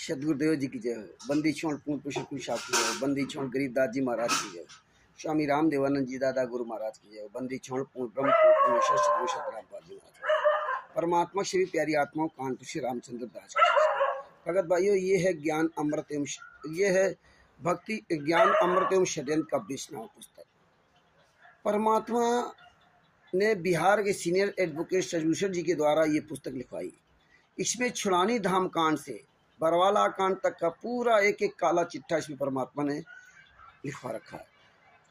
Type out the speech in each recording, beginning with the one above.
सदगुरुदेव जी की जय हो। बंदी छोड़ पूर्ण पुरुष साहब की जय हो। बंदी छोड़ गरीबदास जी महाराज की जय हो। स्वामी राम देवानंद जी दादा गुरु महाराज की जय हो। बंदी छोड़ पूर्ण ब्रह्म परमेश्वर सतगुरु सतरामपाल जी महाराज। परमात्मा श्री प्यारी आत्माओं कानपुर श्री रामचंद्र दास की भगत भाइयों, ये है ज्ञान अमृत एवं ये है भक्ति ज्ञान अमृत एवं षड्यंत्र का विष्णु पुस्तक। परमात्मा ने बिहार के सीनियर एडवोकेट सजभूषण जी के द्वारा ये पुस्तक लिखवाई। इसमें छुड़ानी धाम कांड से बरवाला कांड तक का पूरा एक एक काला चिट्ठा इसमें परमात्मा ने लिखवा रखा है।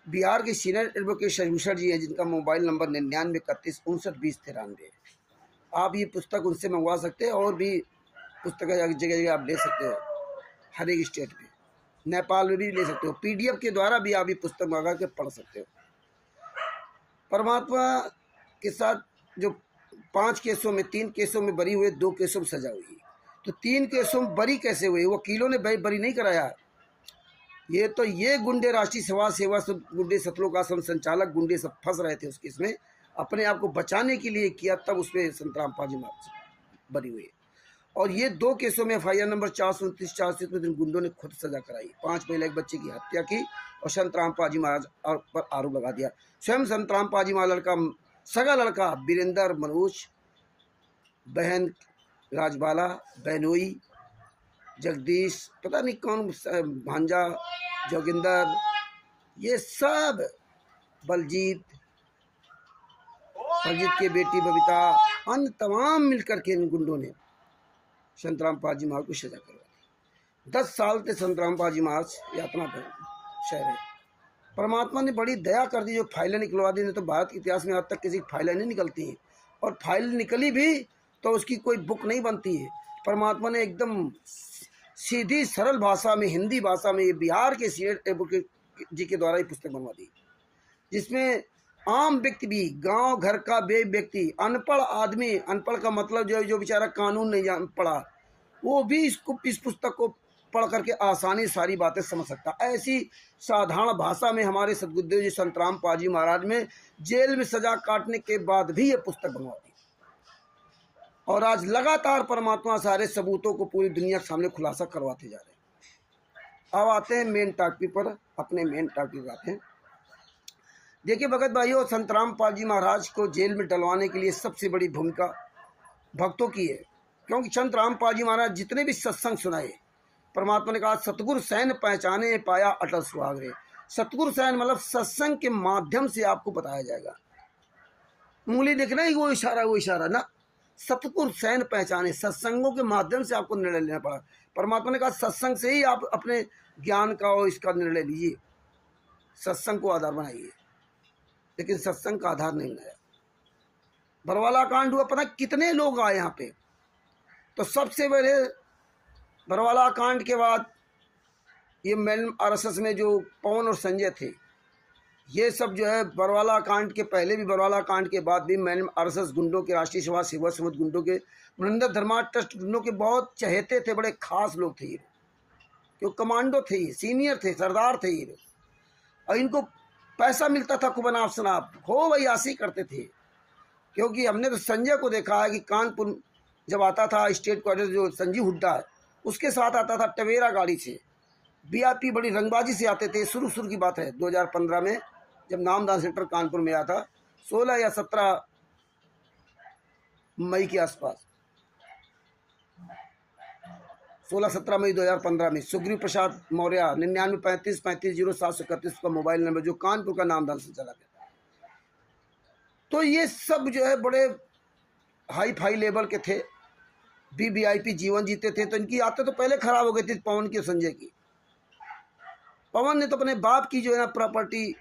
बिहार के सीनियर एडवोकेट सजभूषण जी हैं, जिनका मोबाइल नंबर 993159 आप ये पुस्तक उनसे मंगवा सकते हैं और भी पुस्तक जगह जगह आप ले सकते हो, हर एक स्टेट में, नेपाल में भी ले सकते हो। PDF के द्वारा भी आप ये पुस्तक मंगा के पढ़ सकते हो। परमात्मा के साथ जो 5 केसों में 3 केसों में बरी हुए, 2 केसों में सजा हुई, तो 3 केसों में बरी कैसे हुए? वकीलों ने बरी नहीं कराया। ये गुंडे राष्ट्रीय समाज सेवा गुंडे सतलोक आश्रम संचालक गुंडे सब फंस रहे थे उस केस में, अपने आप को बचाने के लिए किया, तब उसमें संतराम पाजी बरी हुई। और ये 2 केसों में FIR नंबर 429 430 गुंडों ने खुद सजा कराई। 5 महिला एक बच्चे की हत्या की और संतराम पाजी महाराज पर आरोप लगा दिया। स्वयं संतराम पाजी महाराज का सगा लड़का वीरेंद्र मनोज, बहन राजबाला, बहनोई, जगदीश, पता नहीं कौन, भांजा जोगिंदर, ये सब बलजीत की बेटी बबीता, अन्य तमाम मिलकर के इन गुंडों ने संतराम पाजी महाराज को सजा करवा दी। 10 साल से संतराम पाजी महाराज यातना पर शहर है। परमात्मा ने बड़ी दया कर दी, जो फाइलें निकलवा दी। नहीं तो भारत के इतिहास में आज तक किसी की फाइलें नहीं निकलती हैं, और फाइल निकली भी तो उसकी कोई बुक नहीं बनती है। परमात्मा ने एकदम सीधी सरल भाषा में, हिंदी भाषा में, ये बिहार के सीनियर एडवोकेट जी के द्वारा ये पुस्तक बनवा दी, जिसमें आम व्यक्ति भी, गांव घर का व्यक्ति, अनपढ़ आदमी, अनपढ़ का मतलब जो बेचारा कानून नहीं जान पढ़ा, वो भी इस पुस्तक को पढ़ करके आसानी सारी बातें समझ सकता। ऐसी साधारण भाषा में हमारे सदगुरुदेव जी संतराम पाजी महाराज में जेल में सजा काटने के बाद भी ये पुस्तक बनवा दी। और आज लगातार परमात्मा सारे सबूतों को पूरी दुनिया के सामने खुलासा करवाते जा रहे हैं। अब आते हैं मेन टॉपिक पर, अपने मेन टॉपिक आते हैं। देखिए भगत भाइयों, संतराम पाजी महाराज को जेल में डलवाने के लिए सबसे बड़ी भूमिका भक्तों की है, क्योंकि संतराम पाजी महाराज जितने भी सत्संग सुनाए, परमात्मा ने कहा सतगुरु सैन पहचाने पाया अटल सुहागरे। सतगुरु सैन मतलब सत्संग के माध्यम से आपको बताया जाएगा। उंगली देखना ही वो इशारा ना, सतगुरु सैन पहचाने, सत्संगों के माध्यम से आपको निर्णय लेना पड़ा। परमात्मा ने कहा सत्संग से ही आप अपने ज्ञान का और इसका निर्णय लीजिए, सत्संग को आधार बनाइए। लेकिन सत्संग का आधार नहीं बनाया। बरवाला कांड हुआ, पता कितने लोग आए यहाँ पे। तो सबसे पहले बरवाला कांड के बाद ये मैन RSS में जो पवन और संजय थे, ये सब जो है बरवाला कांड के पहले भी, बरवाला कांड के बाद भी मैन RSS गुंडों के, राष्ट्रीय समाज सेवा समिति गुंडों के, मनिंदर धर्मा ट्रस्ट गुंडों के बहुत चहेते थे, बड़े खास लोग थे ये, क्यों कमांडो थे, सीनियर थे, सरदार थे ये। और इनको पैसा मिलता था खूब अनाप शनाप, हो भाई आसी करते थे। क्योंकि हमने तो संजय को देखा है कि कानपुर जब आता था स्टेट क्वार्टर, जो संजीव हुड्डा है उसके साथ आता था टवेरा गाड़ी से, VIP बड़ी रंगबाजी से आते थे। शुरू की बात है 2015 में, जब नामदान सेंटर कानपुर में आया था, 16 या 17 मई के आसपास, 16-17 मई 2015 में सुग्रीव प्रसाद मौर्य 9935350731 का मोबाइल नंबर, जो कानपुर का नामदान संचालक है। तो ये सब जो है बड़े हाई फाई लेवल के थे, VIP जीवन जीते थे। तो इनकी आदतें तो पहले खराब हो गई थी पवन की और संजय की। पवन ने तो अपने बाप की जो है ना प्रॉपर्टी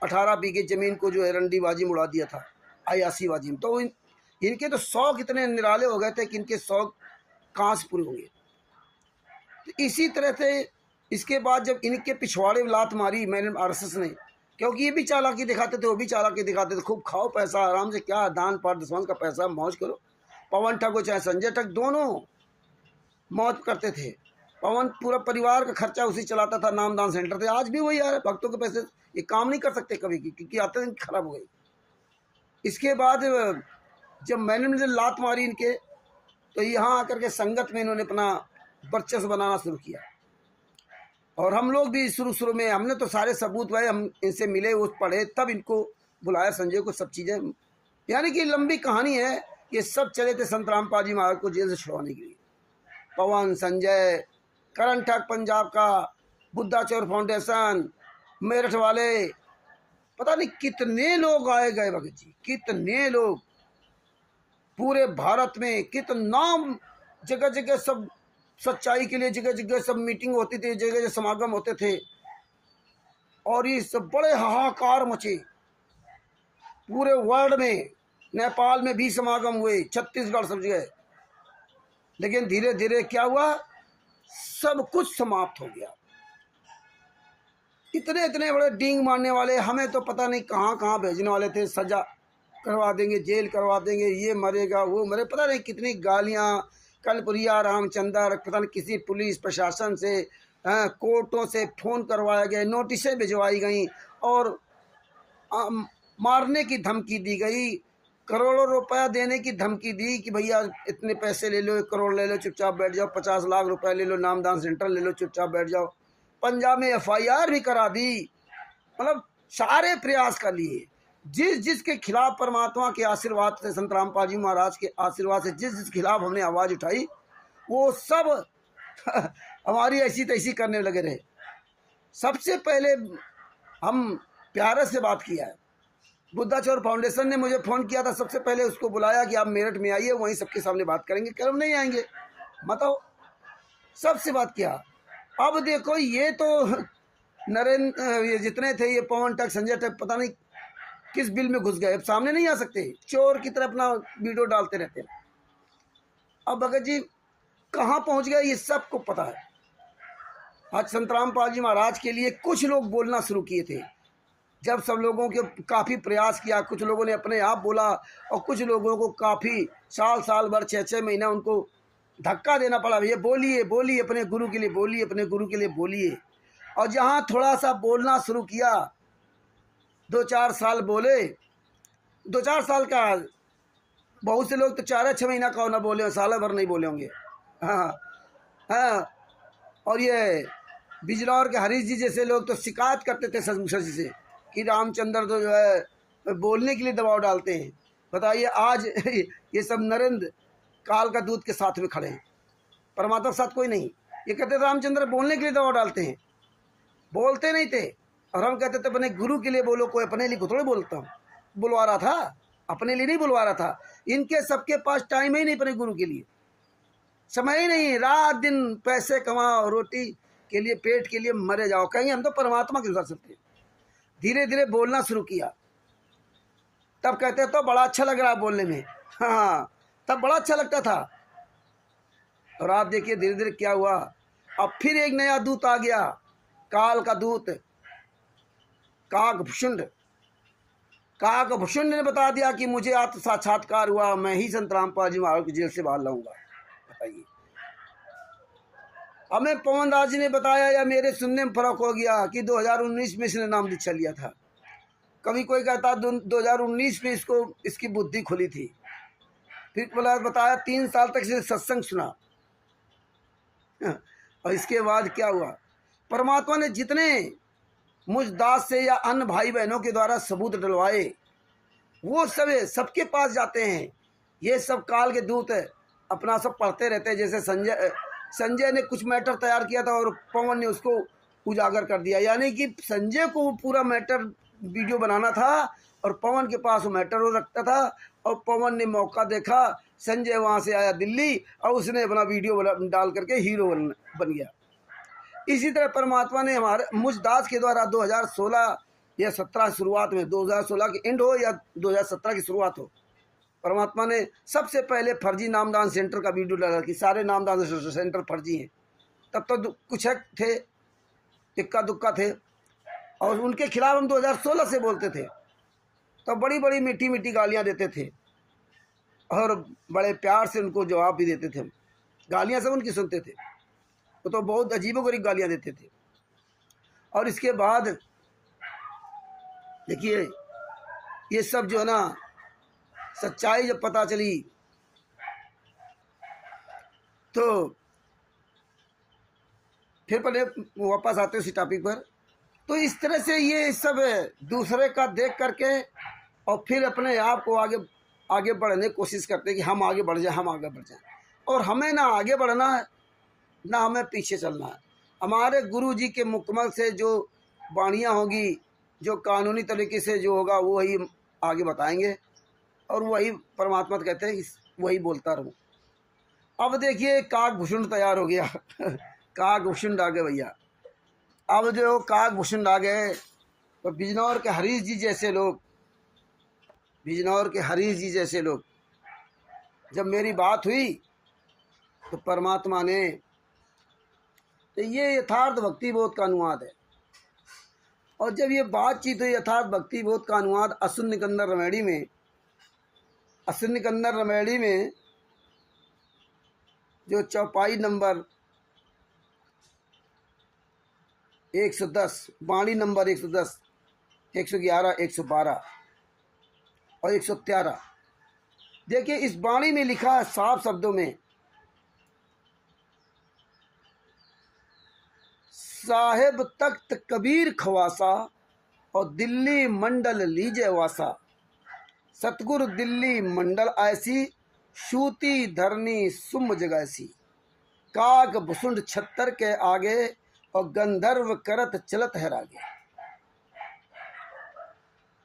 18 बीघे जमीन को जो है रंडीबाजी में उड़ा दिया था, अयासीबाजी में। तो इनके तो शौक इतने निराले हो गए थे कि इनके शौक कहाँ से पूरे होंगे। तो इसी तरह से इसके बाद जब इनके पिछवाड़े लात मारी मैंने RSS ने, क्योंकि ये भी चालाकी दिखाते थे, वो भी चालाकी दिखाते थे, खूब खाओ पैसा आराम से, क्या दान पाठ दसवंत का पैसा, मौज करो। पवन ठग हो चाहे संजय ठग, दोनों मौज करते थे। पवन पूरा परिवार का खर्चा उसी चलाता था, नामदान सेंटर थे। आज भी वही यार, भक्तों के पैसे ये काम नहीं कर सकते कभी की, क्योंकि आते दिन खराब हो गई। इसके बाद जब मैंने लात मारी इनके, तो यहाँ आकर के संगत में इन्होंने अपना वर्चस्व बनाना शुरू किया। और हम लोग भी शुरू शुरू में हमने तो सारे सबूत भाई हम इनसे मिले, उस पढ़े, तब इनको बुलाया संजय को, सब चीज़ें, यानी कि लंबी कहानी है। ये सब चले थे संत रामपाल जी महाराज को जेल से छुड़वाने के लिए। पवन, संजय, करण ठाक पंजाब का, बुद्धाचौर फाउंडेशन, मेरठ वाले, पता नहीं कितने लोग आए गए भगत जी, कितने लोग पूरे भारत में, कितना जगह जगह सब सच्चाई के लिए, जगह जगह सब मीटिंग होती थी, जगह जगह समागम होते थे। और ये सब बड़े हाहाकार मचे पूरे वर्ल्ड में। नेपाल में भी समागम हुए, छत्तीसगढ़, सब जगह। लेकिन धीरे धीरे क्या हुआ, सब कुछ समाप्त हो गया। इतने इतने बड़े डींग मारने वाले हमें तो पता नहीं कहाँ कहाँ भेजने वाले थे, सजा करवा देंगे, जेल करवा देंगे, ये मरेगा वो मरे, पता नहीं कितनी गालियाँ। कलपुरिया रामचंद्र, पता नहीं किसी पुलिस प्रशासन से, कोर्टों से फ़ोन करवाया गया, नोटिसें भिजवाई गई और मारने की धमकी दी गई, करोड़ों रुपया देने की धमकी दी कि भैया इतने पैसे ले लो, 1 करोड़ ले लो, चुपचाप बैठ जाओ, 50 लाख रुपए ले लो, नामदान सेंटर ले लो, चुपचाप बैठ जाओ। पंजाब में FIR भी करा दी। मतलब सारे प्रयास कर लिए। जिस जिसके खिलाफ परमात्मा के आशीर्वाद से, संत रामपाल जी महाराज के आशीर्वाद से जिस जिस खिलाफ हमने आवाज़ उठाई, वो सब हमारी ऐसी तैसी करने लगे रहे। सबसे पहले हम प्यारे से बात किया है। बुद्धाचौर फाउंडेशन ने मुझे फ़ोन किया था, सबसे पहले उसको बुलाया कि आप मेरठ में आइए, वहीं सबके सामने बात करेंगे। कल नहीं आएंगे, बताओ, सबसे बात किया। अब देखो ये तो नरेंद्र, ये जितने थे, ये पवन तक, संजय तक, पता नहीं किस बिल में घुस गए, अब सामने नहीं आ सकते, चोर की तरह अपना वीडियो डालते रहते हैं। अब भगत जी कहाँ पहुँच गए ये सबको पता है। आज संत रामपाल जी महाराज के लिए कुछ लोग बोलना शुरू किए थे। जब सब लोगों के काफ़ी प्रयास किया, कुछ लोगों ने अपने आप बोला और कुछ लोगों को काफ़ी साल भर, 6 महीना उनको धक्का देना पड़ा। भैया बोलिए बोलिए, अपने गुरु के लिए बोलिए, अपने गुरु के लिए बोलिए। और जहाँ थोड़ा सा बोलना शुरू किया, 2-4 साल बोले, 2-4 साल का, बहुत से लोग तो 4-6 महीना का ना बोले, साल भर नहीं बोले होंगे। हाँ हाँ। और ये बिजनौर के हरीश जी जैसे लोग तो शिकायत करते थे सर जी से कि रामचंद्र तो जो है बोलने के लिए दबाव डालते हैं। बताइए आज ये सब नरेंद्र काल का दूध के साथ में खड़े हैं, परमात्मा के साथ कोई नहीं। ये कहते थे रामचंद्र बोलने के लिए दबाव डालते हैं, बोलते नहीं थे। और हम कहते थे अपने गुरु के लिए बोलो, कोई अपने लिए थोड़े बोलता हूँ, बुलवा रहा था, अपने लिए नहीं बुलवा रहा था। इनके सबके पास टाइम ही नहीं अपने गुरु के लिए, समय ही नहीं, रात दिन पैसे कमाओ, रोटी के लिए, पेट के लिए मरे जाओ, कहीं हम तो परमात्मा के साथ चलते। धीरे धीरे बोलना शुरू किया, तब कहते तो बड़ा अच्छा लग रहा है बोलने में, हाँ तब बड़ा अच्छा लगता था। और आप देखिए धीरे धीरे क्या हुआ। अब फिर एक नया दूत आ गया, काल का दूत, काकभूषुंड। काकभूषुंड ने बता दिया कि मुझे आत्म साक्षात्कार हुआ, मैं ही संत रामपाल जी महाराज को जेल से बाहर लाऊंगा। बताइए, हमें पवन दास जी ने बताया या मेरे सुनने में फर्क हो गया कि 2019 में इसने नाम दीक्षा लिया था। कभी कोई कहता 2019 में इसको इसकी बुद्धि खुली थी। फिर बताया 3 साल तक इसने सत्संग सुना। और इसके बाद क्या हुआ, परमात्मा ने जितने मुझ दास से या अन्य भाई बहनों के द्वारा सबूत डलवाए, वो सब सबके पास जाते हैं। ये सब काल के दूत अपना सब पढ़ते रहते हैं। जैसे संजय ने कुछ मैटर तैयार किया था और पवन ने उसको उजागर कर दिया, यानी कि संजय को पूरा मैटर वीडियो बनाना था और पवन के पास वो मैटर हो रखता था। और पवन ने मौका देखा, संजय वहाँ से आया दिल्ली और उसने अपना वीडियो डाल करके हीरो बन गया। इसी तरह परमात्मा ने हमारे मुझ दास के द्वारा 2016 या 17 शुरुआत में, 2016 की एंड हो या 2017 की शुरुआत हो, परमात्मा ने सबसे पहले फर्जी नामदान सेंटर का वीडियो डाला कि सारे नामदान सेंटर फर्जी हैं। तब तो कुछ थे, इक्का दुक्का थे, और उनके खिलाफ हम 2016 से बोलते थे। तो बड़ी बड़ी मीठी मीठी गालियां देते थे और बड़े प्यार से उनको जवाब भी देते थे। गालियां सब उनकी सुनते थे, वो तो बहुत अजीबोगरीब गालियां देते थे। और इसके बाद देखिए ये सब जो है ना, सच्चाई जब पता चली तो फिर पहले वापस आते उसी टॉपिक पर। तो इस तरह से ये सब दूसरे का देख करके और फिर अपने आप को आगे आगे बढ़ने की कोशिश करते हैं कि हम आगे बढ़ जाएं, हम आगे बढ़ जाएं। और हमें ना आगे बढ़ना है ना हमें पीछे चलना है। हमारे गुरु जी के मुकम्मल से जो वाणियाँ होगी, जो कानूनी तरीके से जो होगा वो वही आगे बताएंगे और वही परमात्मा कहते हैं वही बोलता रहूँ। अब देखिए काकभूषण तैयार हो गया काकभूषण आ गए भैया। अब जो काकभूषण आ गए तो बिजनौर के हरीश जी जैसे लोग, बिजनौर के हरीश जी जैसे लोग, जब मेरी बात हुई तो परमात्मा ने, तो ये यथार्थ भक्ति बोध का अनुवाद है। और जब ये बातचीत हुई यथार्थ भक्ति बोध का अनुवाद असुर निकंदर रमेड़ी में, असुर निकंदर रमेड़ी में जो चौपाई नंबर 110, बाणी नंबर 110, 111, 112 और 113, देखिए इस बाणी में लिखा है साफ शब्दों में, साहेब तख्त कबीर खवासा और दिल्ली मंडल लीजे वासा, सतगुरु दिल्ली मंडल ऐसी, शूती धरनी सुम जगैसी, काग भुसुंड छत्तर के आगे और गंधर्व करत चलत है रागे।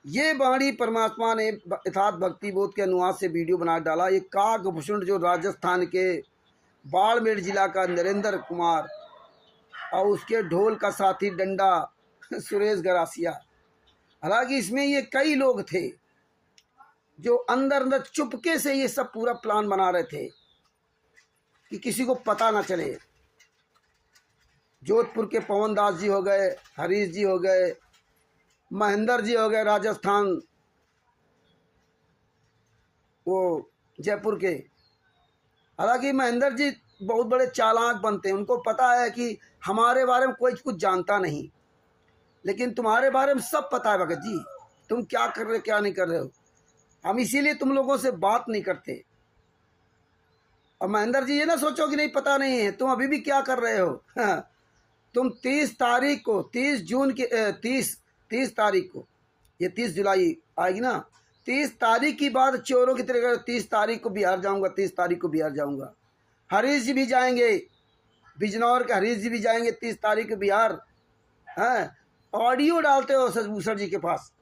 ये वाणी परमात्मा ने यथार्थ भक्ति बोध के अनुवाद से वीडियो बना डाला। ये काग भुसुंड जो राजस्थान के बाड़मेर जिला का नरेंद्र कुमार और उसके ढोल का साथी डंडा सुरेश गरासिया, हालांकि इसमें ये कई लोग थे जो अंदर अंदर चुपके से ये सब पूरा प्लान बना रहे थे कि किसी को पता ना चले। जोधपुर के पवन दास जी हो गए, हरीश जी हो गए, महेंद्र जी हो गए राजस्थान वो जयपुर के। हालांकि महेंद्र जी बहुत बड़े चालाक बनते हैं, उनको पता है कि हमारे बारे में कोई कुछ जानता नहीं, लेकिन तुम्हारे बारे में सब पता है भगत जी, तुम क्या कर रहे हो क्या नहीं कर रहे हो, हम इसीलिए तुम लोगों से बात नहीं करते। और महेंद्र जी ये ना सोचो कि नहीं पता नहीं है, तुम अभी भी क्या कर रहे हो तुम 30 तारीख को, 30 जून के 30 तारीख को, ये 30 जुलाई आएगी ना, 30 तारीख की बात चोरों की तरह 30 तारीख को बिहार जाऊंगा, 30 तारीख को बिहार जाऊंगा। हरीश जी भी जाएंगे, बिजनौर के हरीश जी भी जाएंगे 30 तारीख को बिहार। हैं ऑडियो डालते हो शशभूषण जी के पास,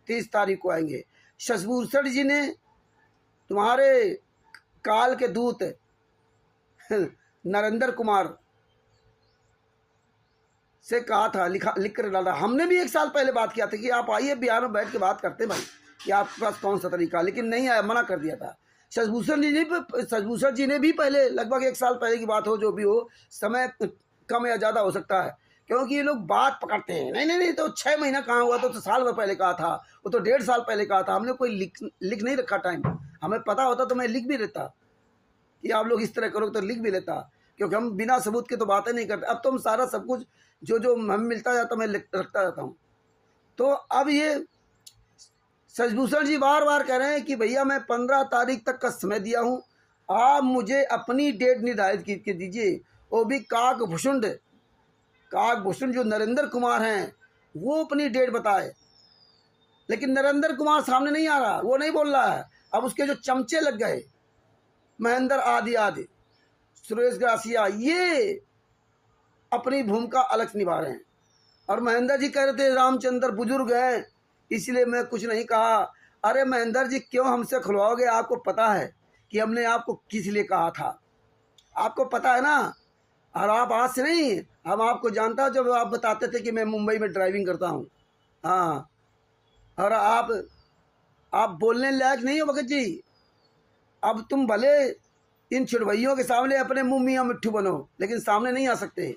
30 तारीख को आएंगे। शशभूषण जी ने तुम्हारे काल के दूत नरेंद्र कुमार से कहा था, लिख कर डाला। हमने भी 1 साल पहले बात किया था कि आप आइए बिहार में बैठ के बात करते भाई कि आपके पास कौन सा तरीका, लेकिन नहीं आया, मना कर दिया था। शशभूषण जी ने भी पहले, लगभग 1 साल पहले की बात हो, जो भी हो, समय कम या ज़्यादा हो सकता है, क्योंकि ये लोग बात पकड़ते हैं। नहीं नहीं नहीं, तो 6 महीना कहाँ हुआ, तो साल भर पहले कहा था, वो तो 1.5 साल पहले कहा था। हमने कोई लिख नहीं रखा टाइम, हमें पता होता तो मैं लिख भी लेता कि आप लोग इस तरह करो, तो लिख भी लेता, क्योंकि हम बिना सबूत के तो बातें नहीं करते। अब तो हम सारा सब कुछ जो जो हमें मिलता जाता मैं रखता जाता हूँ। तो अब ये शशभूषण जी बार बार कह रहे हैं कि भैया मैं 15 तारीख तक का समय दिया हूँ, आप मुझे अपनी डेट निर्धारित की दीजिए। वो भी काकभूषण जो नरेंद्र कुमार हैं वो अपनी डेट बताए, लेकिन नरेंद्र कुमार सामने नहीं आ रहा, वो नहीं बोल रहा है। अब उसके जो चमचे लग गए, महेंद्र आदि सुरेश ग्रासिया, ये अपनी भूमिका अलग निभा रहे हैं। और महेंद्र जी कह रहे थे रामचंद्र बुजुर्ग हैं इसलिए मैं कुछ नहीं कहा। अरे महेंद्र जी क्यों हमसे खुलवाओगे, आपको पता है कि हमने आपको किस लिए कहा था, आपको पता है ना। और आप आज से नहीं, हम आपको जानता हूँ, जब आप बताते थे कि मैं मुंबई में ड्राइविंग करता हूँ। हाँ, और आप बोलने लायक नहीं हो भगत जी। अब तुम भले इन छुड़वैयों के सामने अपने मुँह मियाँ मिट्ठू बनो, लेकिन सामने नहीं आ सकते।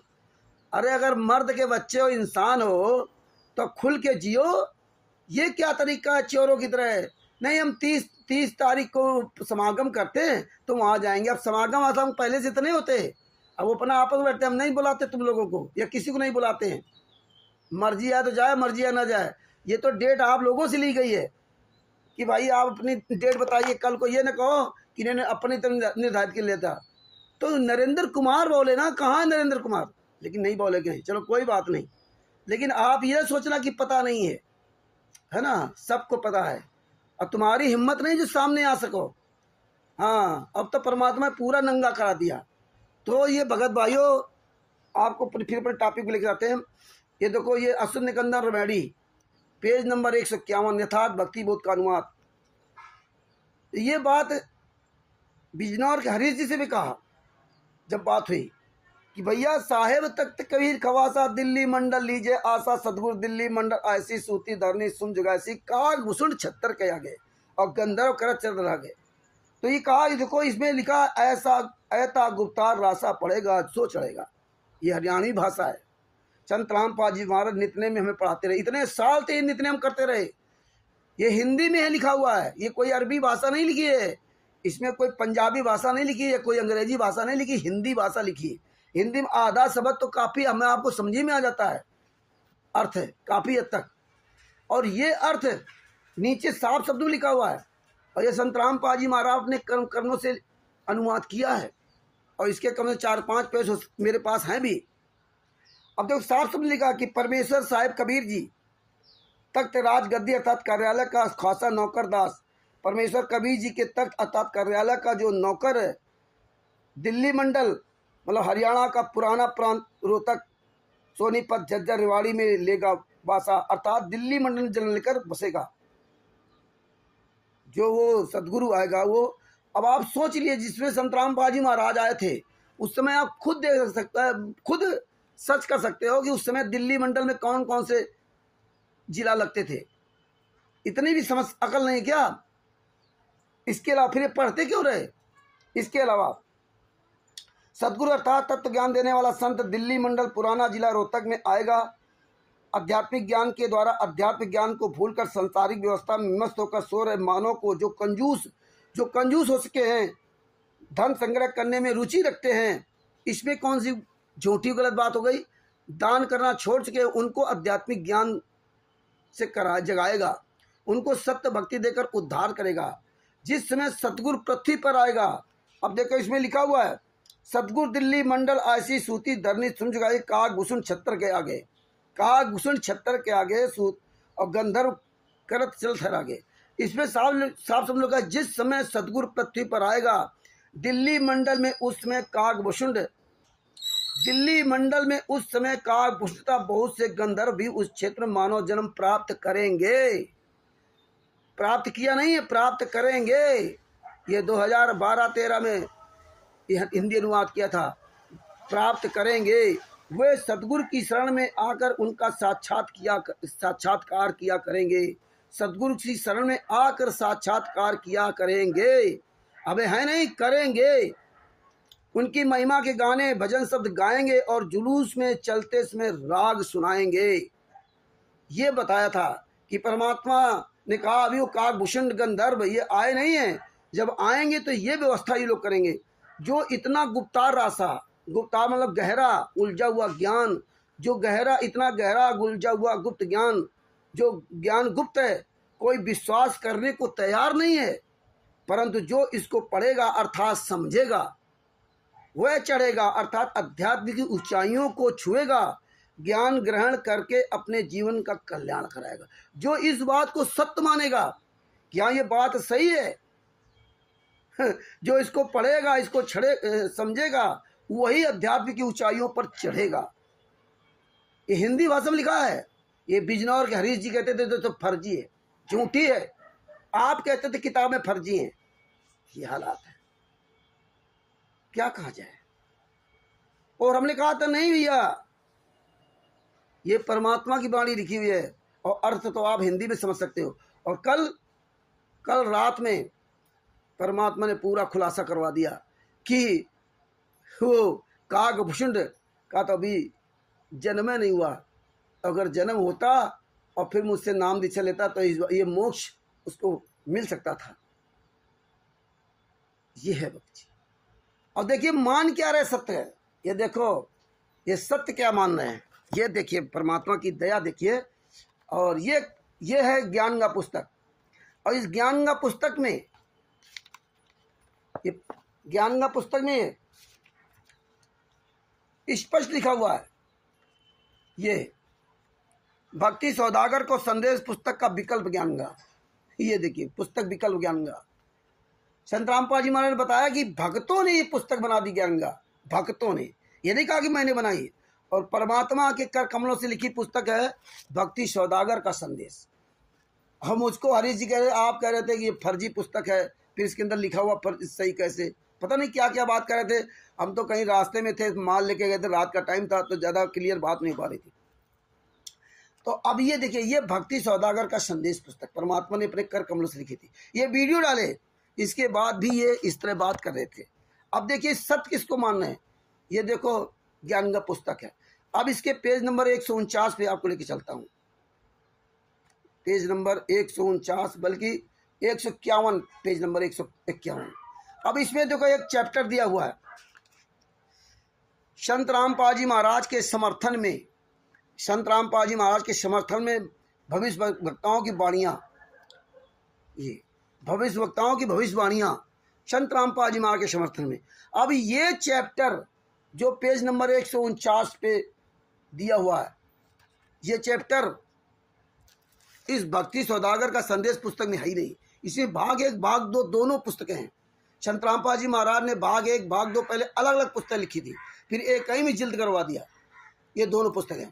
अरे अगर मर्द के बच्चे हो, इंसान हो, तो खुल के जियो। ये क्या तरीका है चोरों की तरह? नहीं, हम 30 तारीख को समागम करते हैं तो वहाँ जाएंगे। अब समागम आसाम पहले से इतने होते, अब वो अपना आपस में बैठते, हम नहीं बुलाते तुम लोगों को, या किसी को नहीं बुलाते हैं। मर्जी आए तो जाए, मर्जी आए ना जाए। ये तो डेट आप लोगों से ली गई है कि भाई आप अपनी डेट बताइए कल को, ये ना कहो कि इन्होंने अपनी तरह निर्धारित कर लिया था। तो नरेंद्र कुमार बोले ना, कहाँ है नरेंद्र कुमार? लेकिन नहीं बोलेंगे, चलो कोई बात नहीं। लेकिन आप ये सोचना कि पता नहीं है ना, सबको पता है। अब तुम्हारी हिम्मत नहीं जो सामने आ सको। हाँ, अब तो परमात्मा ने पूरा नंगा करा दिया। तो ये भगत भाइयों, आपको फिर पर टॉपिक पे लेकर आते हैं। ये देखो, ये अशुद्ध निकंदन रमेडी, पेज नंबर 151, यथार्थ भक्ति बोध का अनुवाद। ये बात बिजनौर के हरीश जी से भी कहा जब बात हुई कि भैया साहेब तख्त कबीर खवासा दिल्ली मंडल लीजिए आशा सदगुरु दिल्ली मंडल ऐसी सूती धरनी सुन जुगैसी काग भूषण 76 के आगे और गंधर्व करत चल रह गए। तो ये कहा, देखो इसमें लिखा ऐसा ऐता गुप्तार रासा पड़ेगा सो चढ़ेगा। ये हरियाणवी भाषा है। संत रामपाल जी महाराज नितने में हमें पढ़ाते रहे, इतने साल से नितने हम करते रहे। ये हिंदी में है लिखा हुआ है, ये कोई अरबी भाषा नहीं लिखी है, इसमें कोई पंजाबी भाषा नहीं लिखी है, कोई अंग्रेजी भाषा नहीं लिखी, हिंदी भाषा लिखी है। हिंदी में आधा शब्द तो काफ़ी हमें आपको समझ में आ जाता है, अर्थ है काफ़ी हद तक। और ये अर्थ नीचे साफ शब्दों में लिखा हुआ है। और ये संत रामपाल जी महाराज ने कर्णों से अनुवाद किया है, और इसके कम से 4-5 पेज मेरे पास हैं भी। अब देखो साफ शब्द लिखा कि परमेश्वर साहिब कबीर जी तख्त राज गद्दी अर्थात कार्यालय का खासा नौकर दास, परमेश्वर कबीर जी के तख्त अर्थात कार्यालय का जो नौकर है, दिल्ली मंडल मतलब हरियाणा का पुराना प्रांत, रोहतक, सोनीपत, झज्जर, रेवाड़ी में लेगा बासा, अर्थात दिल्ली मंडल जल लेकर बसेगा। जो वो सदगुरु आएगा वो, अब आप सोच लिए जिसमें संत रामपाल जी महाराज आए थे उस समय आप खुद देख सकते हैं, खुद सर्च कर सकते हो कि उस समय दिल्ली मंडल में कौन कौन से जिला लगते थे। इतनी भी समझ अकल नहीं क्या? इसके अलावा फिर पढ़ते क्यों रहे? इसके अलावा सदगुरु अर्थात तत्व ज्ञान देने वाला संत दिल्ली मंडल पुराना जिला रोहतक में आएगा। आध्यात्मिक ज्ञान के द्वारा अध्यात्मिक ज्ञान को भूलकर संसारिक व्यवस्था में मस्त होकर सो रहे मानव को, जो कंजूस हो सके हैं, धन संग्रह करने में रुचि रखते हैं, इसमें कौन सी झूठी गलत बात हो गई? दान करना छोड़ चुके उनको आध्यात्मिक ज्ञान से जगाएगा, उनको सत्य भक्ति देकर उद्धार करेगा। जिस समय सतगुरु पृथ्वी पर आएगा, अब देखो इसमें लिखा हुआ है, सतगुरु दिल्ली मंडल ऐसी सूती धरनी सुन जगाई काग भूषण 76 के आगे, काग भूषण 76 के आगे सूत और गंधर्व करत चल थर आगे। इसमें साफ समझ लो, जिस समय सतगुरु पृथ्वी पर आएगा दिल्ली मंडल में उस समय काग भूषण, दिल्ली मंडल में उस समय काग भूषणता बहुत से गंधर्व भी उस क्षेत्र में मानव जन्म प्राप्त करेंगे। प्राप्त किया नहीं है, प्राप्त करेंगे। ये 2012-13 में हिंदी अनुवाद किया था, प्राप्त करेंगे। वे सतगुरु की शरण में आकर उनका साक्षात्कार किया करेंगे, सतगुरु की शरण में आकर साक्षात्कार किया करेंगे। अबे है नहीं, करेंगे। उनकी महिमा के गाने भजन शब्द गाएंगे और जुलूस में चलते समय राग सुनाएंगे। ये बताया था कि परमात्मा ने कहा अभी वो काकभूषण गंधर्व ये आए नहीं हैं, जब आएंगे तो ये व्यवस्था ये लोग करेंगे। जो इतना गुप्तार रासा, गुप्तार मतलब गहरा उलझा हुआ ज्ञान, जो गहरा इतना गहरा उलझा हुआ गुप्त ज्ञान, जो ज्ञान गुप्त है, कोई विश्वास करने को तैयार नहीं है, परंतु जो इसको पढ़ेगा अर्थात समझेगा वह चढ़ेगा, अर्थात आध्यात्मिक ऊंचाइयों को छुएगा, ज्ञान ग्रहण करके अपने जीवन का कल्याण कराएगा। जो इस बात को सत्य मानेगा कि हाँ ये बात सही है, जो इसको पढ़ेगा, इसको समझेगा, वही अध्यात्म की ऊंचाइयों पर चढ़ेगा। ये हिंदी भाषा में लिखा है। ये बिजनौर के हरीश जी कहते थे तो फर्जी है, झूठी है। आप कहते थे किताबें फर्जी हैं। ये हालात है, क्या कहा जाए। और हमने कहा था नहीं भैया, ये परमात्मा की वाणी लिखी हुई है और अर्थ तो आप हिंदी में समझ सकते हो। और कल रात में परमात्मा ने पूरा खुलासा करवा दिया कि वो काकभूषण का तो अभी जन्म नहीं हुआ, अगर जन्म होता और फिर मुझसे नाम दीक्षा लेता तो ये मोक्ष उसको मिल सकता था। ये है भक्ति। और देखिए मान क्या रहे सत्य है, ये देखो ये सत्य क्या मान रहे हैं, ये देखिए परमात्मा की दया देखिए। और ये है ज्ञानगा पुस्तक। और इस ज्ञानगा पुस्तक में, ये ज्ञानगा पुस्तक में स्पष्ट लिखा हुआ है ये भक्ति सौदागर को संदेश पुस्तक का विकल्प ज्ञानगा, ये देखिए पुस्तक विकल्प ज्ञानगा। संत रामपाल जी महाराज ने बताया कि भक्तों ने ये पुस्तक बना दी ज्ञानगा, भक्तों ने, ये नहीं कहा कि मैंने बनाई। और परमात्मा के कर कमलों से लिखी पुस्तक है भक्ति सौदागर का संदेश। हम उसको हरीश जी कह रहे, आप कह रहे थे कि ये फर्जी पुस्तक है, फिर इसके अंदर लिखा हुआ सही कैसे, पता नहीं क्या क्या बात कर रहे थे। हम तो कहीं रास्ते में थे, माल लेके गए थे, रात का टाइम था, तो ज़्यादा क्लियर बात नहीं हो पा रही थी। तो अब ये देखिए, ये भक्ति सौदागर का संदेश पुस्तक परमात्मा ने अपने कर कमलों से लिखी थी। ये वीडियो डाले, इसके बाद भी ये इस तरह बात कर रहे थे। अब देखिए सत्य किसको मानना है, ये देखो ज्ञानगा पुस्तक है। अब इसके पेज नंबर 149 पे आपको लेके चलता हूँ, पेज नंबर 149, बल्कि 151, पेज नंबर 151। अब इसमें देखो एक चैप्टर दिया हुआ है संत रामपाल जी महाराज के समर्थन में, संत रामपाल जी महाराज के समर्थन में भविष्य वक्ताओं की वाणियाँ, ये भविष्य वक्ताओं की भविष्यवाणियाँ संत रामपाल जी महाराज के समर्थन में। अब ये चैप्टर जो पेज नंबर 149 पे दिया हुआ है, ये चैप्टर इस भक्ति सौदागर का संदेश पुस्तक में है ही नहीं। इसमें भाग 1 भाग 2 दोनों पुस्तकें हैं। संत रामपाल जी महाराज ने भाग 1 भाग 2 पहले अलग अलग पुस्तक लिखी थी, फिर एक ही में जिल्द करवा दिया, ये दोनों पुस्तकें।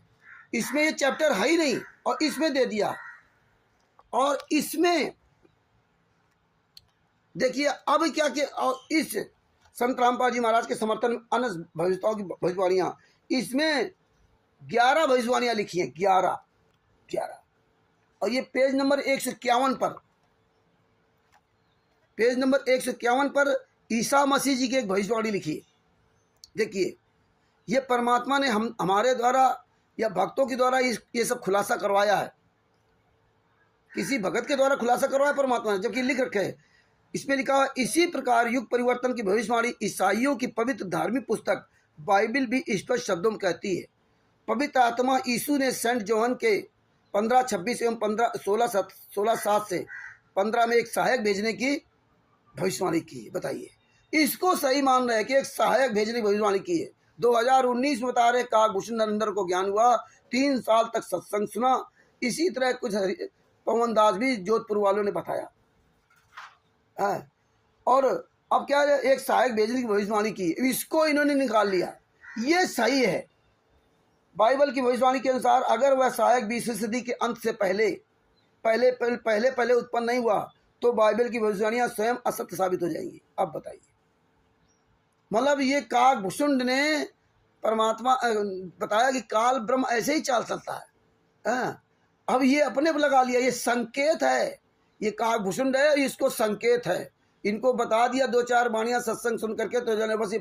इसमें ये चैप्टर है ही नहीं और इसमें दे दिया। और इसमें देखिए अब क्या कि इस संत रामपाल जी महाराज के समर्थन में अन्य भविष्यताओं की भविष्यवाणियाँ, इसमें 11 भविष्यवाणियाँ लिखी हैं, 11। और ये पेज नंबर 151 पर, पेज नंबर 151 पर ईसा मसीह जी की एक भविष्यवाणी लिखी है। देखिए ये परमात्मा ने हमारे द्वारा या भक्तों के द्वारा ये सब खुलासा करवाया है, किसी भगत के द्वारा खुलासा करवाया परमात्मा ने, जबकि लिख रखे है। इसमें लिखा हुआ, इसी प्रकार युग परिवर्तन की भविष्यवाणी ईसाइयों की पवित्र धार्मिक पुस्तक बाइबल भी स्पष्ट शब्दों में कहती है। पवित्र आत्मा यीशु ने सेंट जोहन के 15:26 एवं 16:7 से 15 में एक सहायक भेजने की भविष्यवाणी की है। बताइए इसको सही मान रहे हैं कि एक सहायक भेजने की भविष्यवाणी की है। 2019 में बता रहे काकभूषण नरेंद्र को ज्ञान हुआ, 3 साल तक सत्संग सुना। इसी तरह कुछ पवन दास भी जोधपुर वालों ने बताया है। और अब क्या है, एक सहायक भेजने की भविष्यवाणी की, इसको इन्होंने निकाल लिया। ये सही है, बाइबल की भविष्यवाणी के अनुसार अगर वह सहायक 20वीं सदी के अंत से पहले उत्पन्न नहीं हुआ तो बाइबल की भविष्यवाणियां स्वयं असत्य साबित हो जाएंगी। अब बताइए, मतलब ये काकभूषण ने परमात्मा बताया कि काल ब्रह्म ऐसे ही चाल सकता है। अब ये अपने पर लगा लिया, ये संकेत है, ये काकभूषण है, इसको संकेत है। इनको बता दिया 2-4 वाणियां सत्संग सुन करके तो जाने बस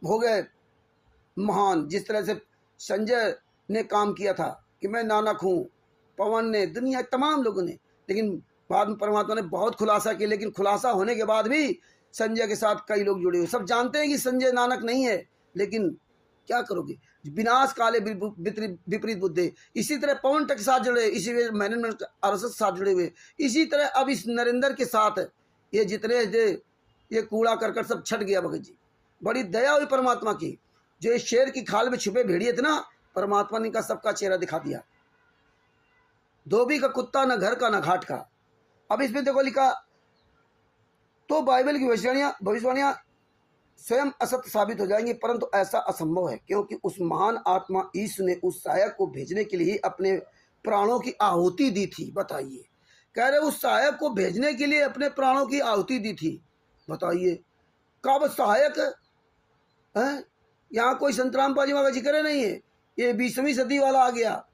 हो गए महान। जिस तरह से संजय ने काम किया था कि मैं नानक हूँ, पवन ने, दुनिया तमाम लोगों ने, लेकिन बाद में परमात्मा ने बहुत खुलासा किया। लेकिन खुलासा होने के बाद भी संजय के साथ कई लोग जुड़े हुए, सब जानते हैं कि संजय नानक नहीं है, लेकिन क्या करोगे, विनाश काले विपरीत बुद्धि। इसी तरह पवन के साथ जुड़े, इसी मैनेजमेंट आरएसएस के साथ जुड़े हुए। इसी तरह अब इस नरेंद्र के साथ ये जितने ये कूड़ा करकट सब छट गया। भगत जी बड़ी दया हुई परमात्मा की, जो इस शेर की खाल में छुपे भेड़िए थे ना, परमात्मा ने इनका सबका चेहरा दिखा दिया। धोबी का कुत्ता, न घर का न घाट का। अब इसमें देखो लिखा, तो बाइबल की भविष्यवाणियां स्वयं असत्य साबित हो जाएंगी, परंतु ऐसा असंभव है क्योंकि उस महान आत्मा यीशु ने उस सहायक को भेजने के लिए अपने प्राणों की आहुति दी थी। बताइए, कह रहे उस सहायक को भेजने के लिए अपने प्राणों की आहुति दी थी। बताइए कब सहायक है, यहाँ कोई संत रामपाल जी का जिक्र नहीं है, ये 20वीं सदी वाला आ गया।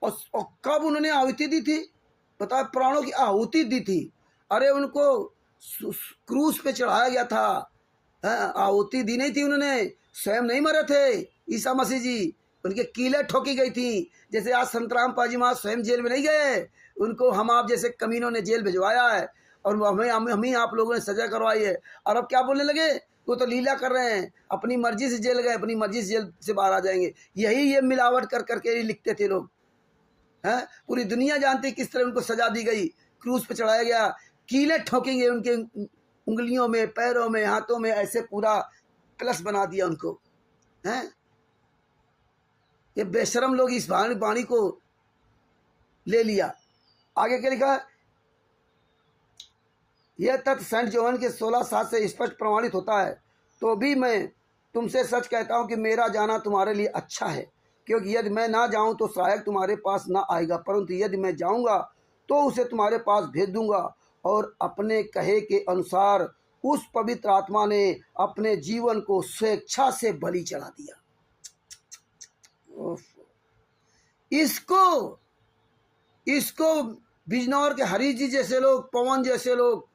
और कब उन्होंने आहुति दी थी, बताया प्राणों की आहुति दी थी। अरे उनको क्रूस पे चढ़ाया गया था, आहुति दी नहीं थी उन्होंने, स्वयं नहीं मरे थे ईसा मसीह जी, उनके कीलें ठोकी गई थी। जैसे आज संत रामपाल जी महाराज स्वयं जेल में नहीं गए, उनको हम आप जैसे कमीनों ने जेल भिजवाया है और हम ही आप लोगों ने सजा करवाई है। और अब क्या बोलने लगे, वो तो लीला कर रहे हैं, अपनी मर्जी से जेल गए, अपनी मर्जी से जेल से बाहर आ जाएंगे। यही ये मिलावट कर करके लिखते थे लोग, हैं। पूरी दुनिया जानती है किस तरह उनको सजा दी गई, क्रूस पे चढ़ाया गया, कीलें ठोकेंगे उनके उंगलियों में, पैरों में, हाथों में, ऐसे पूरा प्लस बना दिया उनको, हैं। ये बेशरम लोग इस वाणी को ले लिया। आगे क्या लिखा है? यह तथ्य सेंट जोहन के 16:7 से स्पष्ट प्रमाणित होता है। तो भी मैं तुमसे सच कहता हूँ कि मेरा जाना तुम्हारे लिए अच्छा है, क्योंकि यदि मैं ना जाऊँ तो सहायक तुम्हारे पास ना आएगा, परंतु यदि मैं जाऊँगा तो उसे तुम्हारे पास भेज दूंगा। और अपने कहे के अनुसार उस पवित्र आत्मा ने अपने जीवन को स्वेच्छा से बलि चढ़ा दिया। इसको इसको बिजनौर के हरी जी जैसे लोग, पवन जैसे लोग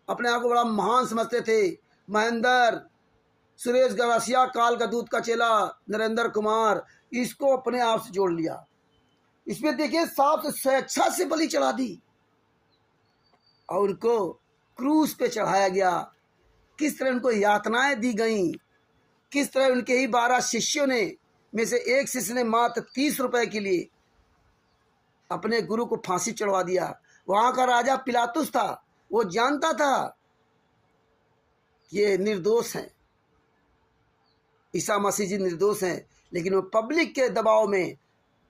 अपने आप को बड़ा महान समझते थे। महेंद्र, सुरेश गवासिया, काल का दूत का चेला नरेंद्र कुमार, इसको अपने आप से जोड़ लिया। इसमें देखिए साफ स्वेच्छा से बलि चढ़ा दी और उनको क्रूस पे चढ़ाया गया। किस तरह उनको यातनाएं दी गईं, किस तरह उनके ही 12 शिष्यों ने में से एक शिष्य ने मात्र 30 रुपए के लिए अपने गुरु को फांसी चढ़वा दिया। वहां का राजा पिलातुस था, वो जानता था ये निर्दोष हैं, ईसा मसीह जी निर्दोष हैं, लेकिन वो पब्लिक के दबाव में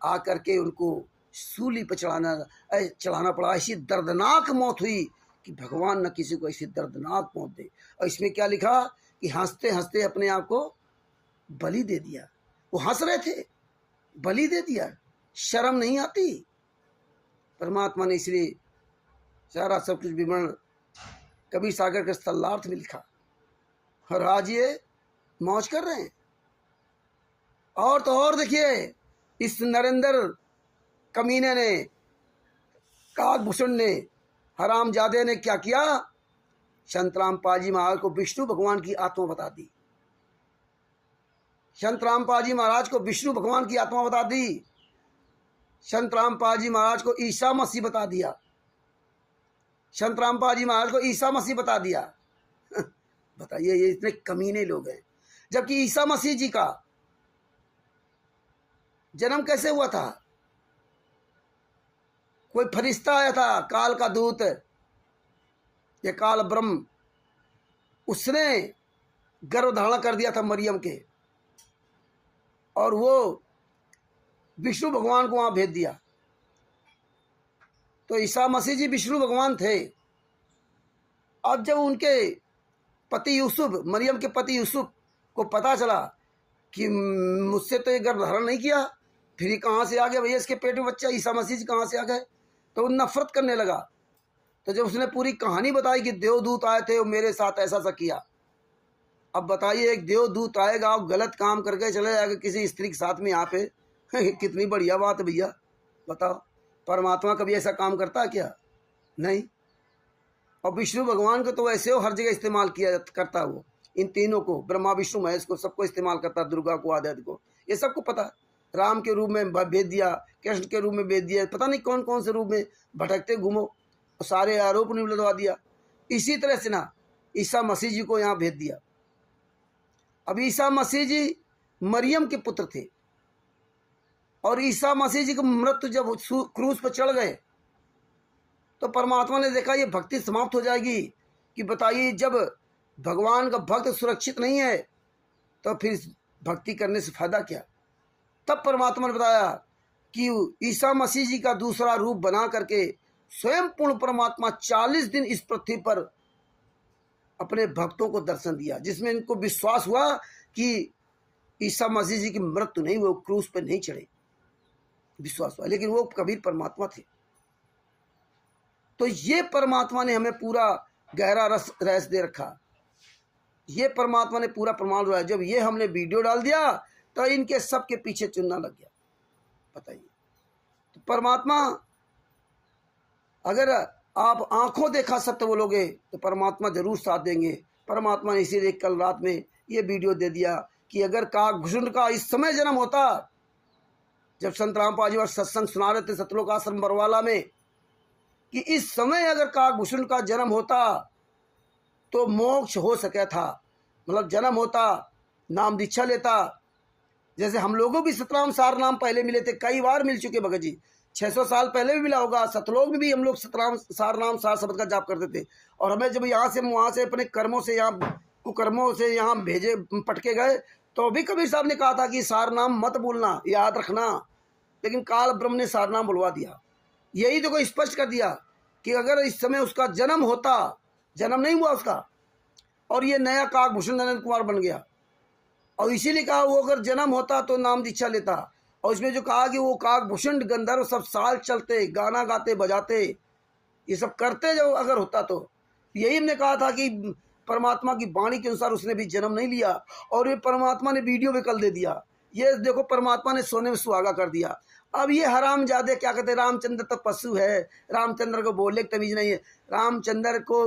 आकर के उनको सूली पर चढ़ाना पड़ा। ऐसी दर्दनाक मौत हुई कि भगवान न किसी को ऐसी दर्दनाक मौत दे। और इसमें क्या लिखा कि हंसते हंसते अपने आप को बलि दे दिया। वो हंस रहे थे, बलि दे दिया, शर्म नहीं आती। परमात्मा ने इसलिए सारा सब कुछ विवरण कबीर सागर के स्थलार्थ में लिखा और आज ये मौज कर रहे हैं। और तो और देखिए इस नरेंद्र कमीने ने, काकभूषण ने, हरामजादे ने क्या किया? संतराम पाजी महाराज को विष्णु भगवान की आत्मा बता दी। संतराम पाजी महाराज को विष्णु भगवान की आत्मा बता दी। संतराम पाजी महाराज को ईसा मसीह बता दिया। संतराम पाजी महाराज को ईसा मसीह बता दिया। बताइए ये इतने कमीने लोग हैं। जबकि ईसा मसीह जी का जन्म कैसे हुआ था? कोई फरिश्ता आया था, काल का दूत या काल ब्रह्म, उसने गर्भ धारण कर दिया था मरियम के, और वो विष्णु भगवान को वहां भेज दिया। तो ईसा मसीह जी विष्णु भगवान थे। अब जब उनके पति यूसुफ, मरियम के पति यूसुफ को पता चला कि मुझसे तो ये गर्भ धारण नहीं किया, फिर ये कहाँ से आ गया भैया, इसके पेट में बच्चा, ईसा मसीह जी कहाँ से आ गए? तो वो नफरत करने लगा। तो जब उसने पूरी कहानी बताई कि देवदूत आए थे, वो मेरे साथ ऐसा सा किया। अब बताइए एक देवदूत आएगा और गलत काम करके चले जाएगा किसी स्त्री के साथ में यहाँ पे, कितनी बढ़िया बात है भैया, बताओ। परमात्मा कभी ऐसा काम करता है क्या? नहीं। और विष्णु भगवान को तो वैसे वो हर जगह इस्तेमाल किया करता, वो इन तीनों को, ब्रह्मा विष्णु महेश को, सबको इस्तेमाल करता, दुर्गा को, आदित्य को, ये सबको पता। राम के रूप में भेज दिया, कृष्ण के रूप में भेज दिया, पता नहीं कौन कौन से रूप में भटकते घूमो, और सारे आरोप ने लदवा दिया। इसी तरह से ना ईसा मसीह जी को यहाँ भेज दिया। अब ईसा मसीह जी मरियम के पुत्र थे, और ईसा मसीह जी की मृत्यु जब क्रूस पर चढ़ गए तो परमात्मा ने देखा ये भक्ति समाप्त हो जाएगी। कि बताइए जब भगवान का भक्त सुरक्षित नहीं है तो फिर भक्ति करने से फायदा क्या? तब परमात्मा ने बताया कि ईसा मसीह जी का दूसरा रूप बना करके स्वयं पूर्ण परमात्मा 40 दिन इस पृथ्वी पर अपने भक्तों को दर्शन दिया, जिसमें इनको विश्वास हुआ कि ईसा मसीह जी की मृत्यु नहीं, वो क्रूस पर नहीं चढ़े, विश्वास हुआ। लेकिन वो कबीर परमात्मा थे। तो ये परमात्मा ने हमें पूरा गहरा रहस्य दे रखा। ये परमात्मा ने पूरा प्रमाण दिया। जब ये हमने वीडियो डाल दिया तो इनके सबके पीछे चुनना लग गया। बताइए, तो परमात्मा, अगर आप आंखों देखा सत्य बोलोगे तो परमात्मा जरूर साथ देंगे। परमात्मा ने इसीलिए कल रात में ये वीडियो दे दिया कि अगर काकभूषण का इस समय जन्म होता, जब संत रामपाल जी और सत्संग सुना रहे थे सतलोक आश्रम बरवाला में, कि इस समय अगर काकभूषण का जन्म होता तो मोक्ष हो सके था, मतलब जन्म होता, नाम दीक्षा लेता। जैसे हम लोगों भी सतराम सार नाम पहले मिले थे, कई बार मिल चुके भगत जी, 600 साल पहले भी मिला होगा। सतलोक में भी हम लोग सतराम सार नाम सार शब्द का जाप करते थे। और हमें जब यहाँ से वहाँ से अपने कर्मों से, यहाँ कुकर्मों से यहाँ भेजे पटके गए, तो तो भी कबीर साहब ने कहा था कि सार नाम मत भूलना, याद रखना, लेकिन काल ब्रह्म ने सार नाम बुलवा दिया। यही देखो स्पष्ट कर दिया कि अगर इस समय उसका जन्म होता, जन्म नहीं हुआ उसका, और ये नया काकभूषण नरेंद्र कुमार बन गया, और इसीलिए कहा वो अगर जन्म होता तो नाम दीक्षा लेता। और इसमें जो कहा कि वो काकभूषण गंधर्व सब साल चलते, गाना गाते बजाते, ये सब करते जो अगर होता, तो यही हमने कहा था कि परमात्मा की वाणी के अनुसार उसने भी जन्म नहीं लिया, और ये परमात्मा ने वीडियो में कल दे दिया। ये देखो परमात्मा ने सोने में सुहागा कर दिया। अब ये हरामजादे क्या कहते हैं, रामचंद्र तो पशु है, रामचंद्र को बोलने की तमीज नहीं है। रामचंद्र को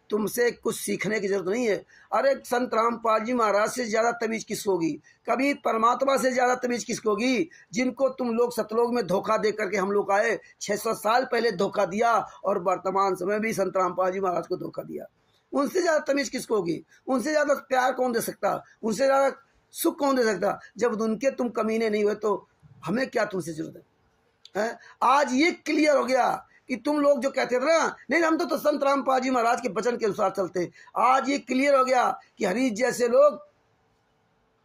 तुमसे कुछ सीखने की जरूरत नहीं है। अरे संत रामपाल जी महाराज से ज़्यादा तमीज किसको होगी? कभी परमात्मा से ज़्यादा तमीज किसको होगी? जिनको तुम लोग सतलोक में धोखा दे करके हम लोग आए, 600 साल पहले धोखा दिया, और वर्तमान समय भी संत रामपाल जी महाराज को धोखा दिया। उनसे ज़्यादा तमीज किसको होगी? उनसे ज़्यादा प्यार कौन दे सकता? उनसे ज़्यादा सुख कौन दे सकता? जब उनके तुम कमीने नहीं हुए तो हमें क्या तुमसे जरूरत है? आज ये क्लियर हो गया कि तुम लोग जो कहते थे ना, नहीं हम तो संत रामपाल जी महाराज के वचन के अनुसार चलते, आज ये क्लियर हो गया कि हरीश जैसे लोग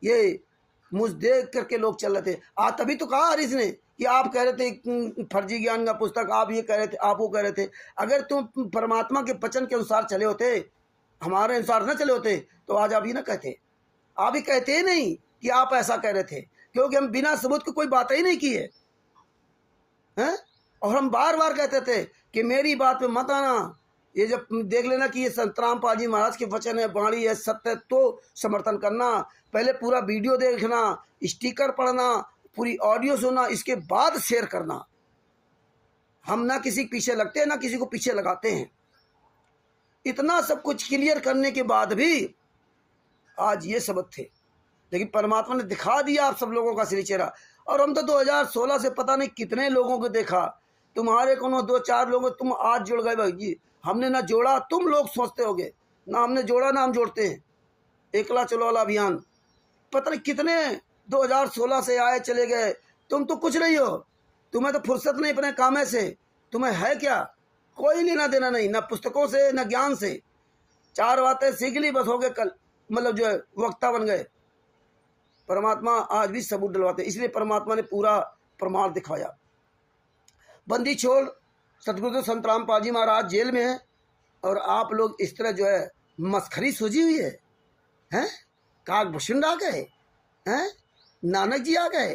ये मुझ देख करके लोग चल रहे थे। आज तभी तो कहा हरीश ने कि आप कह रहे थे फर्जी ज्ञान का पुस्तक, आप ये कह रहे थे, आप वो कह रहे थे। अगर तुम परमात्मा के वचन के अनुसार चले होते, हमारे अनुसार न चले होते, तो आज आप ये ना कहते। आप ही कहते ही नहीं कि आप ऐसा कह रहे थे, क्योंकि हम बिना सबूत की कोई बात ही नहीं की है, हैं? और हम बार बार कहते थे कि मेरी बात पे मत आना, ये जब देख लेना कि ये संत रामपाल जी महाराज के वचन है, वाणी है, सत्य है, तो समर्थन करना। पहले पूरा वीडियो देखना, स्टिकर पढ़ना, पूरी ऑडियो सुनना, इसके बाद शेयर करना। हम ना किसी के पीछे लगते हैं, ना किसी को पीछे लगाते हैं। इतना सब कुछ क्लियर करने के बाद भी आज ये सबक थे, लेकिन परमात्मा ने दिखा दिया आप सब लोगों का असली चेहरा। और हम तो 2016 से पता नहीं कितने लोगों को देखा, तुम्हारे को 2-4 लोगों तुम आज जुड़ गए भाई जी। हमने ना जोड़ा, तुम लोग सोचते होगे, ना हमने जोड़ा ना हम जोड़ते हैं। एकला चलो वाला अभियान पता नहीं कितने 2016 से आए चले गए। तुम तो कुछ नहीं हो, तुम्हें तो फुर्सत नहीं अपने कामे से। तुम्हें है क्या? कोई लेना देना नहीं, ना पुस्तकों से ना ज्ञान से। 4 बातें सीख ली बस हो गए, कल मतलब जो है वक्ता बन गए। परमात्मा आज भी सबूत डलवाते, इसलिए परमात्मा ने पूरा प्रमाण दिखाया। बंदी छोड़ सतगुरु संत रामपाल जी महाराज जेल में है, और आप लोग इस तरह जो है मस्खरी सूझी हुई है, हैं? काकभूषण आ गए हैं, नानक जी आ गए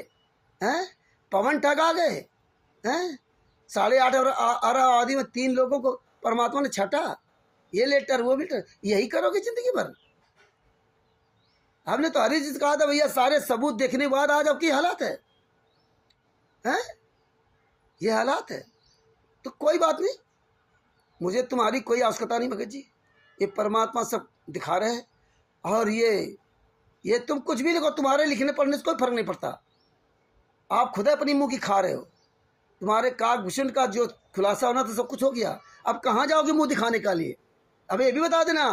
हैं, पवन ठग आ गए हैं, 8.5 अरब आबादी में 3 लोगों को परमात्मा ने छाटा, ये लेटर वो लेटर, यही करोगे जिंदगी भर? हमने तो हरी चीज कहा था भैया, सारे सबूत देखने के बाद आज आपकी हालात है, हैं? ये हालात है। तो कोई बात नहीं, मुझे तुम्हारी कोई आवश्यकता नहीं भगत जी, ये परमात्मा सब दिखा रहे हैं। और ये तुम कुछ भी लिखो, तुम्हारे लिखने पढ़ने से कोई फर्क नहीं पड़ता। आप खुद अपनी मुंह की खा रहे हो। तुम्हारे काकभूषण का जो खुलासा होना था सब कुछ हो गया। अब कहाँ जाओगे मुंह दिखाने के लिए? अब ये भी बता देना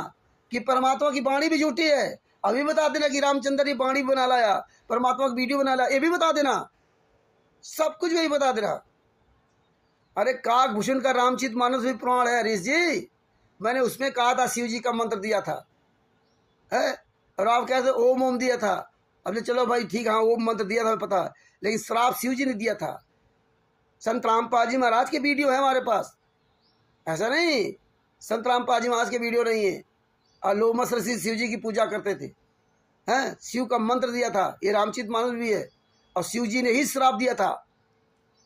कि परमात्मा की वाणी भी झूठी है। अभी बता देना कि रामचंद्र ने वाणी बना लाया, परमात्मा का वीडियो बना लाया, ये भी बता देना, सब कुछ वही बता देना। अरे काकभूषण का रामचित मानस भी प्रमाण है हरीश जी। मैंने उसमें कहा था शिव जी का मंत्र दिया था, है? और आप कहते ओम ओम दिया था। अब चलो भाई ठीक, हाँ ओम मंत्र दिया था हमें पता है, लेकिन श्राप शिव जी ने दिया था। संत रामपाल जी महाराज के वीडियो है हमारे पास, ऐसा नहीं संत रामपाल जी महाराज के वीडियो नहीं है। और लोमस ऋषि शिव जी की पूजा करते थे, हैं? शिव का मंत्र दिया था, ये रामचित मानस भी है, और शिव जी ने ही श्राप दिया था,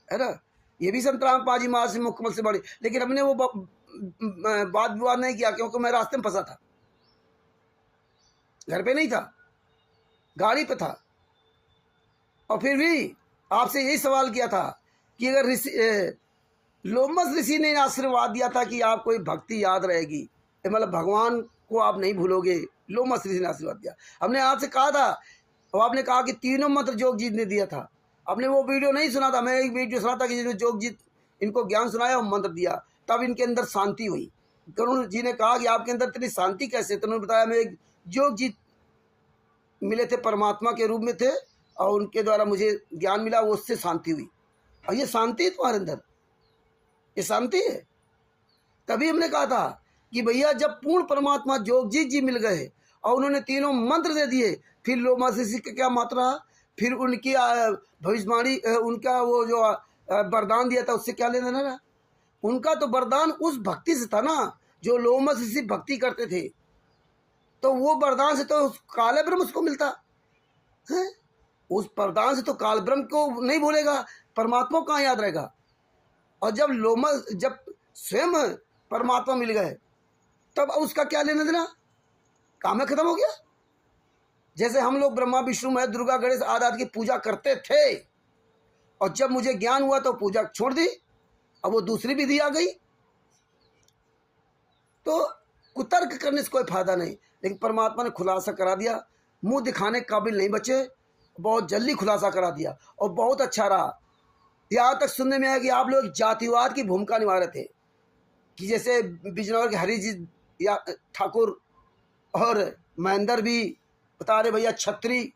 है ना? ये भी संत रामपाल जी महाराज से मुकम्मल से बड़ी। लेकिन हमने वो वाद विवाद नहीं किया, क्योंकि मैं रास्ते में फंसा था, घर पे नहीं था, गाड़ी पे था। और फिर भी आपसे यही सवाल किया था कि अगर लोमस ऋषि ने आशीर्वाद दिया था कि आपको भक्ति याद रहेगी, मतलब भगवान को आप नहीं भूलोगे, लोमस ऋषि ने आशीर्वाद दिया। हमने आपसे कहा था, और आपने कहा कि 3 मंत्र जोगजीत ने दिया था। आपने वो वीडियो नहीं सुना था, मैं एक वीडियो सुना था कि जिसमें जोगजीत इनको ज्ञान सुनाया और मंत्र दिया, तब इनके अंदर शांति हुई। करुण जी ने कहा कि आपके अंदर इतनी शांति कैसे? तो उन्होंने बताया, मैं एक जोगजीत मिले थे, परमात्मा के रूप में थे, और उनके द्वारा मुझे ज्ञान मिला, वो उससे शांति हुई। और ये शांति है तुम्हारे अंदर, ये शांति है। तभी हमने कहा था कि भैया जब पूर्ण परमात्मा जोगजीत जी मिल गए और उन्होंने 3 मंत्र दे दिए, फिर लोमासिसी की क्या मात्रा, फिर उनकी भविष्यवाणी, उनका वो जो वरदान दिया था उससे क्या लेना देना। उनका तो वरदान उस भक्ति से था ना, जो लोमासिसी भक्ति करते थे, तो वो वरदान से तो काले ब्रह्म उसको मिलता है। उस वरदान से तो काल ब्रह्म को नहीं भूलेगा, परमात्मा को कहाँ याद रहेगा। और जब स्वयं परमात्मा मिल गए तब उसका क्या लेना देना, काम खत्म हो गया। जैसे हम लोग ब्रह्मा विष्णु महेश दुर्गा गणेश आदि की पूजा करते थे, और जब मुझे ज्ञान हुआ तो पूजा छोड़ दी, अब वो दूसरी विधि आ गई। तो कुतर्क करने से कोई फायदा नहीं। लेकिन परमात्मा ने खुलासा करा दिया, मुंह दिखाने काबिल नहीं बचे, बहुत जल्दी खुलासा करा दिया और बहुत अच्छा रहा। यहाँ तक सुनने में आया कि आप लोग जातिवाद की भूमिका निभा रहे थे, कि जैसे बिजनौर के हरि जी या ठाकुर और महेंद्र भी बता रहे भैया छत्री,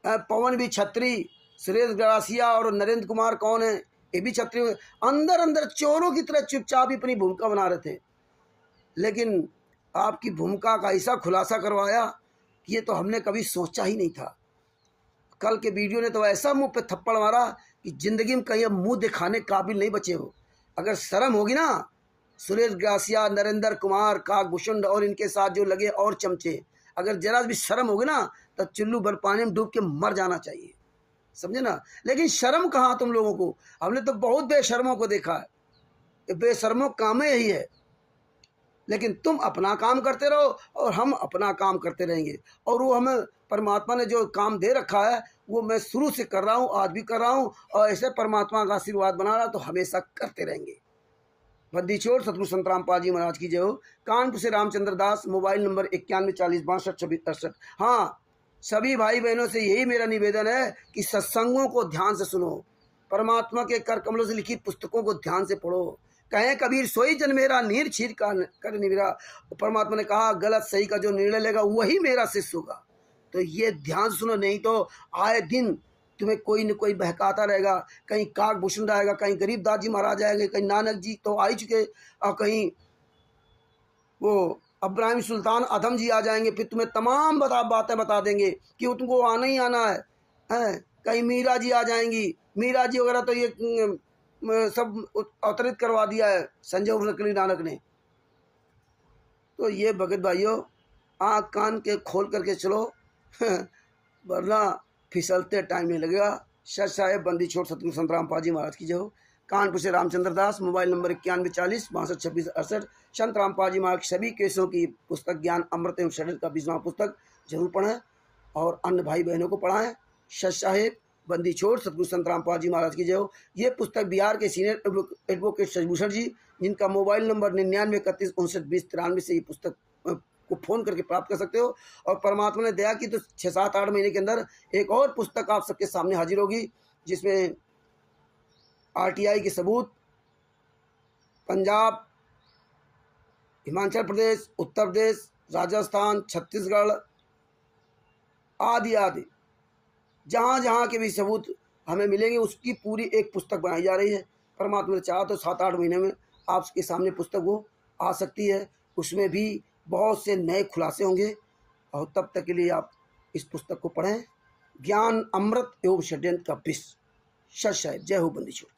पवन भी छत्री, सुरेश गरासिया और नरेंद्र कुमार कौन है ये भी छत्री। अंदर अंदर चोरों की तरह चुपचाप ही अपनी भूमिका बना रहे थे। लेकिन आपकी भूमिका का ऐसा खुलासा करवाया कि ये तो हमने कभी सोचा ही नहीं था। कल के वीडियो ने तो ऐसा मुंह पे थप्पड़ मारा कि जिंदगी में कहीं अब मुंह दिखाने काबिल नहीं बचे हो। अगर शर्म होगी ना, सुरेश ग्रासिया, नरेंद्र कुमार, काकभूषण और इनके साथ जो लगे और चमचे, अगर जरा भी शर्म होगी ना तो चुल्लू भर पानी में डूब के मर जाना चाहिए, समझे ना। लेकिन शर्म कहाँ तुम लोगों को, हमने तो बहुत बेशर्मों को देखा है। बेशर्मों काम यही है। लेकिन तुम अपना काम करते रहो और हम अपना काम करते रहेंगे। और वो हमें परमात्मा ने जो काम दे रखा है वो मैं शुरू से कर रहा हूँ, आज भी कर रहा हूँ, और ऐसे परमात्मा का आशीर्वाद बना रहा तो हमेशा करते रहेंगे। बद्दी छोड़ सतगुरु संत रामपाल जी महाराज की जय हो। कानपुर से रामचंद्र दास, मोबाइल नंबर 914062622668। हाँ, सभी भाई बहनों से यही मेरा निवेदन है कि सत्संगों को ध्यान से सुनो, परमात्मा के कर कमलों से लिखी पुस्तकों को ध्यान से पढ़ो। कहें कबीर सोई जन मेरा, नीर छीर का कर निविरा। परमात्मा ने कहा गलत सही का जो निर्णय लेगा वही मेरा शिष्य होगा। तो ये ध्यान सुनो, नहीं तो आए दिन तुम्हें कोई न कोई बहकाता रहेगा। कहीं काकभूषण आएगा, कहीं गरीबदास जी महाराज आएंगे, कहीं नानक जी तो आ ही चुके, और कहीं वो अब्राहिम सुल्तान अधम जी आ जाएंगे। फिर तुम्हें तमाम बातें बता देंगे कि वो तुमको आना ही आना है। कहीं मीरा जी आ जाएंगी, मीरा जी वगैरह तो ये सब अवतरित करवा दिया है संजय नकली नानक ने। तो ये भगत भाइयों, आँख कान के खोल करके चलो, वरना फिसलते टाइम नहीं लगेगा। सच साहेब बंदी छोड़ सतगुरु संत रामपाल जी महाराज की जय हो। कानपुर से रामचंद्र दास, मोबाइल नंबर 9140622668। संत रामपाल जी महाराज सभी केसों की पुस्तक ज्ञान अमृत एवं शरीर का 20वां पुस्तक जरूर पढ़ें और अन्य भाई बहनों को पढ़ाएं। सच साहेब बंदी छोड़ सतगुरु संत रामपाल जी महाराज की जय हो। ये पुस्तक बिहार के सीनियर एडवोकेट शशिभूषण जी, जिनका मोबाइल नंबर 9931592093 से ये पुस्तक को फ़ोन करके प्राप्त कर सकते हो। और परमात्मा ने दया की तो 6-7-8 महीने के अंदर एक और पुस्तक आप सबके सामने हाजिर होगी, जिसमें RTI के सबूत, पंजाब, हिमाचल प्रदेश, उत्तर प्रदेश, राजस्थान, छत्तीसगढ़ आदि आदि जहाँ जहाँ के भी सबूत हमें मिलेंगे, उसकी पूरी एक पुस्तक बनाई जा रही है। परमात्मा ने चाहा तो 7-8 महीने में आपके सामने पुस्तक वो आ सकती है। उसमें भी बहुत से नए खुलासे होंगे, और तब तक के लिए आप इस पुस्तक को पढ़ें। ज्ञान अमृत एवं षड्यंत्र का विष। सच है। जय हो बंदी छोड़।